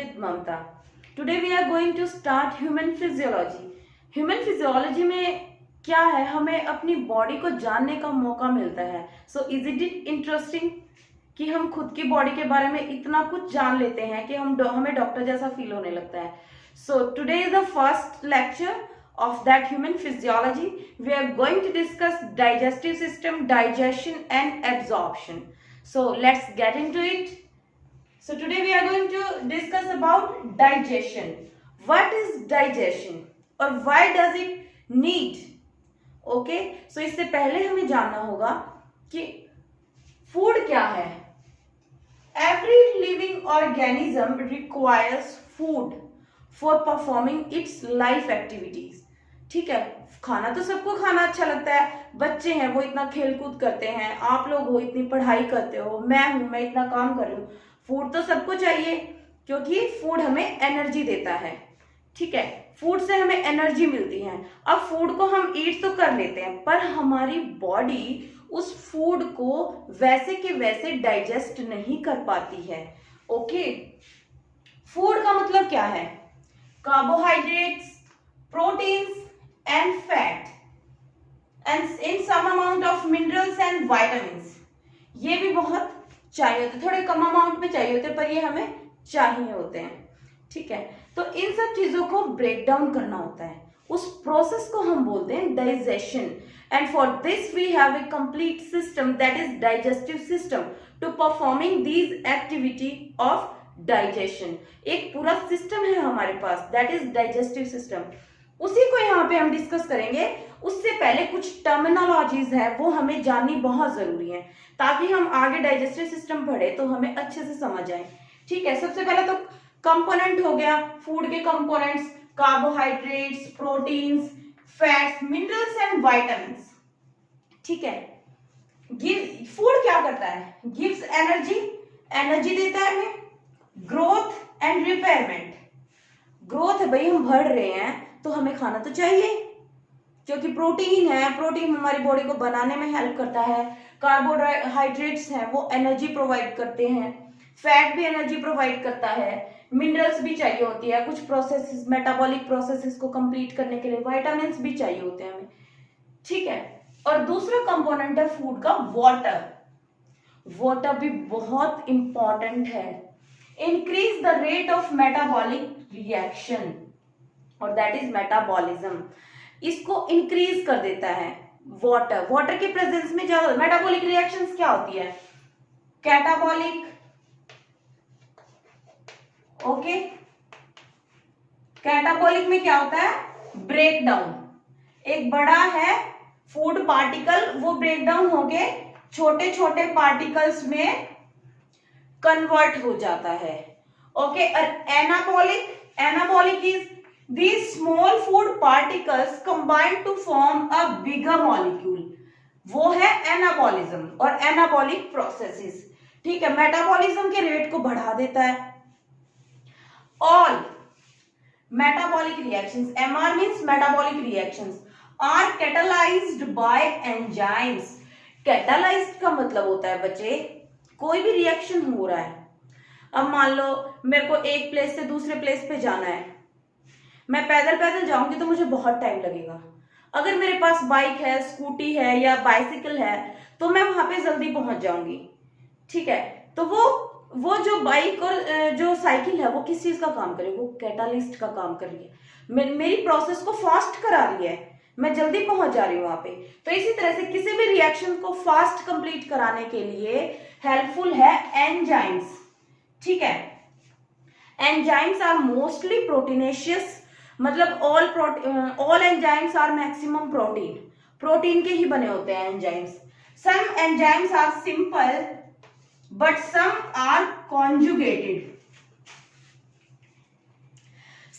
with Mamta. Today we are going to start human physiology. Human physiology में क्या है, हमें अपनी बॉडी को जानने का मौका मिलता है. So is it interesting कि हम खुद की बॉडी के बारे में इतना कुछ जान लेते हैं कि हमें डॉक्टर जैसा फील होने लगता है. So today is the first lecture of that human physiology. We are going to discuss digestive system, digestion and absorption. So let's get into it. So today we are going to discuss about digestion. What is digestion or why does it need? Okay, so इससे पहले हमें जानना होगा कि food क्या है. Every living organism requires food for performing its life activities. ठीक है, खाना तो सबको खाना अच्छा लगता है. बच्चे हैं वो इतना खेल कूद करते हैं, आप लोग हो इतनी पढ़ाई करते हो, मैं हूं मैं इतना काम कर रही हूँ. फूड तो सबको चाहिए क्योंकि फूड हमें एनर्जी देता है. ठीक है, फूड से हमें एनर्जी मिलती है. अब फूड को हम ईट तो कर लेते हैं पर हमारी बॉडी उस फूड को वैसे के वैसे डाइजेस्ट नहीं कर पाती है. ओके, फूड का मतलब क्या है? Carbohydrates, proteins and fat and in some amount of minerals and vitamins. ये भी बहुत चाहिए होते, थोड़े कम अमाउंट में चाहिए होते पर ये हमें चाहिए होते हैं. ठीक है, तो इन सब चीजों को ब्रेक डाउन करना होता है. उस प्रोसेस को हम बोलते हैं digestion. And for this we have a complete system that is digestive system to performing these activity of digestion. एक पूरा सिस्टम है हमारे पास, दैट इज डाइजेस्टिव सिस्टम. उसी को यहाँ पे हम डिस्कस करेंगे. उससे पहले कुछ टर्मिनोलॉजीज है वो हमें जाननी बहुत जरूरी है ताकि हम आगे डाइजेस्टिव सिस्टम पढ़े तो हमें अच्छे से समझ आए. ठीक है, सबसे पहले तो कंपोनेंट हो गया, फूड के components, carbohydrates, proteins, fats, minerals and vitamins. ठीक है, फूड क्या करता है? गिव्स एनर्जी, एनर्जी देता है हमें. Growth and repayment. ग्रोथ है भाई, हम बढ़ रहे हैं तो हमें खाना तो चाहिए क्योंकि प्रोटीन है, प्रोटीन हमारी बॉडी को बनाने में हेल्प करता है. कार्बोहाइड्रेट्स हैं वो एनर्जी प्रोवाइड करते हैं. फैट भी एनर्जी प्रोवाइड करता है. मिनरल्स भी चाहिए होती है कुछ प्रोसेसेस, मेटाबॉलिक प्रोसेसेस को कंप्लीट करने के लिए. विटामिन्स भी चाहिए होते हैं हमें. ठीक है, और दूसरा कंपोनेंट है फूड का वाटर. वाटर भी बहुत इंपॉर्टेंट है. Increase the rate of metabolic reaction और दैट इज मेटाबॉलिज्म. इसको इंक्रीज कर देता है वाटर. वाटर के प्रेजेंस में ज्यादा मेटाबॉलिक रिएक्शंस क्या होती है? कैटाबॉलिक. ओके, कैटाबॉलिक में क्या होता है? Break down. एक बड़ा है फूड पार्टिकल, वो ब्रेक डाउन होके छोटे छोटे पार्टिकल्स में कन्वर्ट हो जाता है. ओके, और anabolic, anabolic is these small food particles combine to form a bigger molecule. वो है एनाबॉलिज्म और एनाबॉलिक प्रोसेसेस. ठीक है, मेटाबॉलिज्म के रेट को बढ़ा देता है. All metabolic reactions, MR means metabolic reactions, are catalyzed by enzymes. Catalyzed का मतलब होता है बच्चे, कोई भी रिएक्शन हो रहा है. अब मान लो मेरे को एक प्लेस से दूसरे प्लेस पे जाना है, मैं पैदल पैदल जाऊंगी तो मुझे बहुत टाइम लगेगा. अगर मेरे पास बाइक है, स्कूटी है या बाइसिकल है तो मैं वहां पे जल्दी पहुंच जाऊंगी. ठीक है, तो वो जो बाइक और जो साइकिल है वो किस चीज का काम कर रही है? वो कैटालिस्ट का काम कर रही है. मेरी प्रोसेस को फास्ट करा रही है, मैं जल्दी पहुंच जा रही हूँ वहां पे. तो इसी तरह से किसी भी रिएक्शन को फास्ट कंप्लीट कराने के लिए हेल्पफुल है एंजाइम्स. ठीक है, एंजाइम्स आर मोस्टली प्रोटीनेशियस. मतलब all enzymes are maximum protein. Protein के ही बने होते हैं enzymes. Some enzymes are simple but some are conjugated.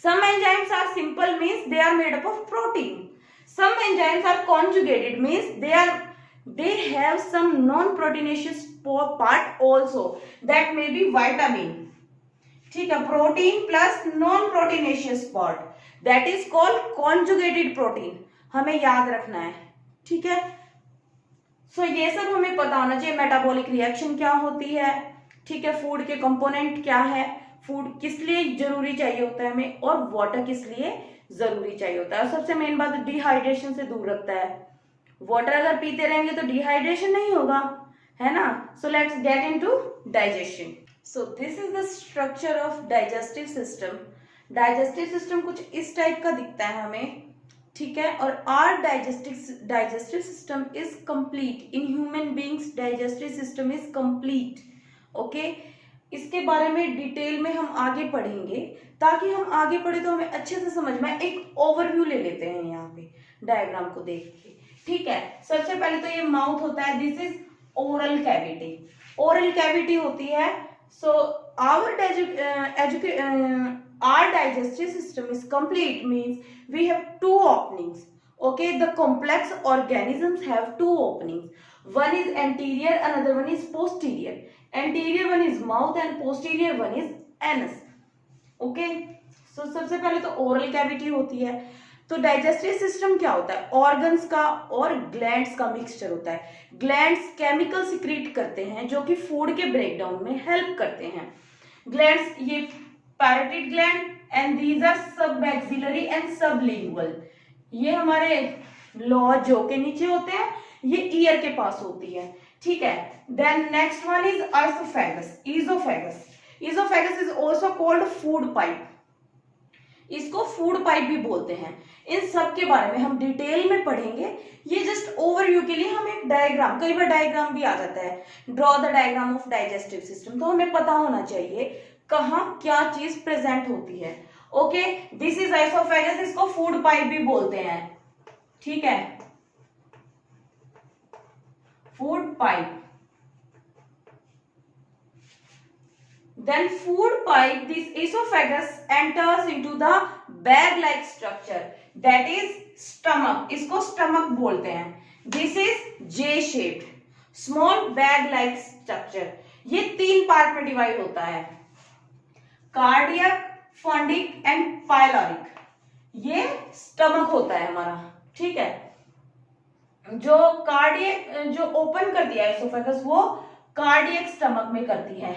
Some enzymes are simple means they are made up of protein. Some enzymes are conjugated means they have some non-proteinaceous part also that may be vitamin. ठीक है, protein plus non proteinaceous part, that is called conjugated protein. हमें याद रखना है. ठीक है, सो ये सब हमें पता होना चाहिए. मेटाबॉलिक रिएक्शन क्या होती है, ठीक है, फूड के कंपोनेंट क्या है, फूड किस लिए जरूरी चाहिए होता है हमें और वाटर किस लिए जरूरी चाहिए होता है। और सबसे मेन बात, डिहाइड्रेशन से दूर रखता है। वाटर अगर पीते रहेंगे तो डिहाइड्रेशन नहीं होगा, है ना। So let's get into digestion. So this is the structure of digestive system. Digestive system कुछ इस टाइप का दिखता है हमें, ठीक है। और our digestive system is complete in human beings. Digestive system is complete, okay. इसके बारे में डिटेल में हम आगे पढ़ेंगे, ताकि हम आगे पढ़े तो हमें अच्छे से समझ में। एक ओवरव्यू ले लेते हैं यहाँ पे डायग्राम को देख के, ठीक है। सबसे पहले तो ये माउथ होता है, this is oral cavity. Oral cavity होती है। सो our digestive system is complete means we have two openings, okay. The complex organisms have two openings, one is anterior, another one is posterior. Anterior one is mouth and posterior one is anus, okay. So सबसे पहले तो oral cavity होती है। तो digestive system क्या होता है, organs का और ग्लैंड्स का मिक्सचर होता है। ग्लैंड्स केमिकल सिक्रीट करते हैं जो कि फूड के ब्रेकडाउन में हेल्प करते हैं। ग्लैंड्स, ये parotid gland and these are submaxillary and sublingual. ये हमारे लॉ जो के नीचे होते हैं, ये ईयर के पास होती है, ठीक है। Then next one is oesophagus, oesophagus. Oesophagus is also called food pipe. इसको फूड पाइप भी बोलते हैं। इन सब के बारे में हम डिटेल में पढ़ेंगे। ये जस्ट ओवरव्यू के लिए हम एक डायग्राम, कई बार डायग्राम भी आ जाता है, draw the diagram of digestive system, तो हमें पता होना चाहिए कहाँ क्या चीज प्रेजेंट होती है, ओके। दिस इज आइसोफेगस, इसको फूड पाइप भी बोलते हैं, ठीक है, food pipe. Then food pipe, this esophagus enters into the bag-like structure, that is stomach. इसको stomach बोलते हैं। This is J-shaped, small bag-like structure. ये 3 पार्ट में डिवाइड होता है, कार्डियक, फंडिक एंड पाइलोरिक। ये स्टमक होता है हमारा, ठीक है। जो कार्डियक, जो ओपन कर दिया है एसोफेगस, वो कार्डियक स्टमक में करती है।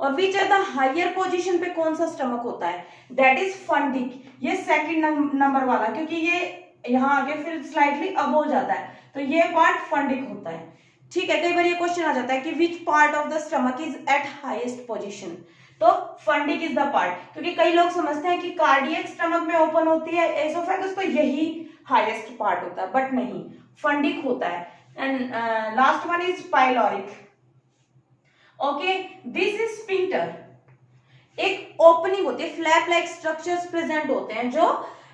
और which are the higher position पे कौन सा स्टमक होता है, दैट इज फंडिक। ये सेकंड नंबर वाला, क्योंकि ये यहाँ आगे फिर स्लाइटली अब हो जाता है, तो ये पार्ट फंडिक होता है, ठीक है। कई बार ये क्वेश्चन आ जाता है कि which part of the stomach is eight highest position, तो फंडिक इज द पार्ट। क्योंकि कई लोग समझते हैं कि कार्डियक स्टमक में ओपन होती है एसोफेगस, तो यही हाईएस्ट पार्ट होता है, बट नहीं, फंडिक होता है। And last one is pyloric, okay. This is sphincter. एक ओपनिंग होती है, फ्लैप लाइक स्ट्रक्चर्स प्रेजेंट होते हैं जो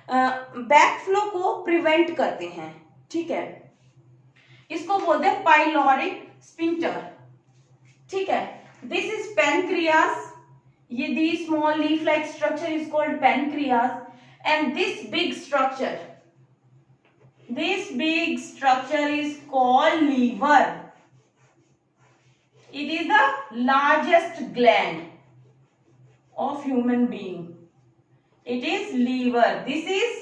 बैक फ्लो को प्रिवेंट करते हैं, ठीक है। इसको बोलते हैं पाइलोरिक स्फिंक्टर, ठीक है। This is pancreas. ये the small leaf like structure is called pancreas. And this big structure is called liver. It is the largest gland of human being. It is liver. This is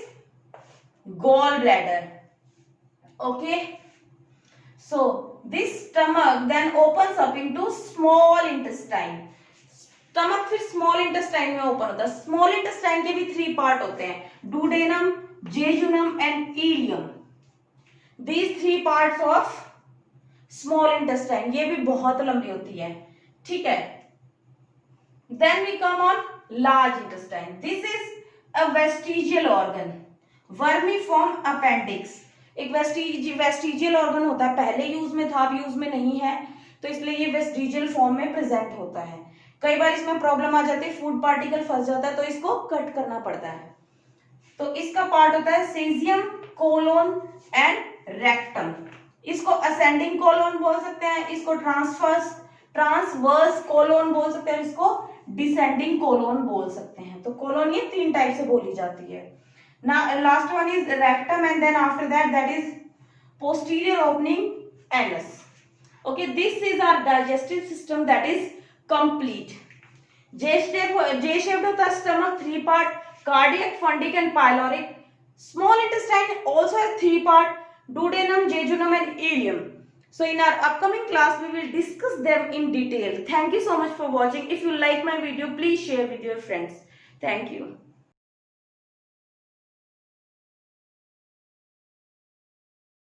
gallbladder. Okay. So this stomach then opens up into small intestine. Stomach फिर small intestine में open होता है। Small intestine के भी 3 part होते हैं, duodenum, jejunum and ileum. These 3 parts of small intestine, ये भी बहुत लंबी होती है, ठीक है। Then we come on large intestine. This is a vestigial organ, vermiform appendix. एक वेस्टिजियल ऑर्गन होता है, पहले यूज में था, अब यूज में नहीं है, तो इसलिए ये वेस्टिजियल फॉर्म में प्रेजेंट होता है। कई बार इसमें प्रॉब्लम आ जाती है, फूड पार्टिकल फंस जाता है, तो इसको कट करना पड़ता है। तो इसका पार्ट होता है सीजियम, कोलोन एंड रेक्टम। इसको असेंडिंग कोलोन बोल सकते हैं, इसको ट्रांसवर्स कोलोन बोल सकते हैं, इसको डिसेंडिंग कोलोन बोल सकते हैं। तो कोलोन ये 3 टाइप से बोली जाती है ना। Last one is rectum and then after that is posterior opening anus, okay. This is our digestive system that is complete. J-shaped होता है stomach, 3 part, cardiac, fundic and pyloric. Small intestine also has 3 part, duodenum, jejunum and ileum. So in our upcoming class, we will discuss them in detail. Thank you so much for watching. If you like my video, please share with your friends. Thank you.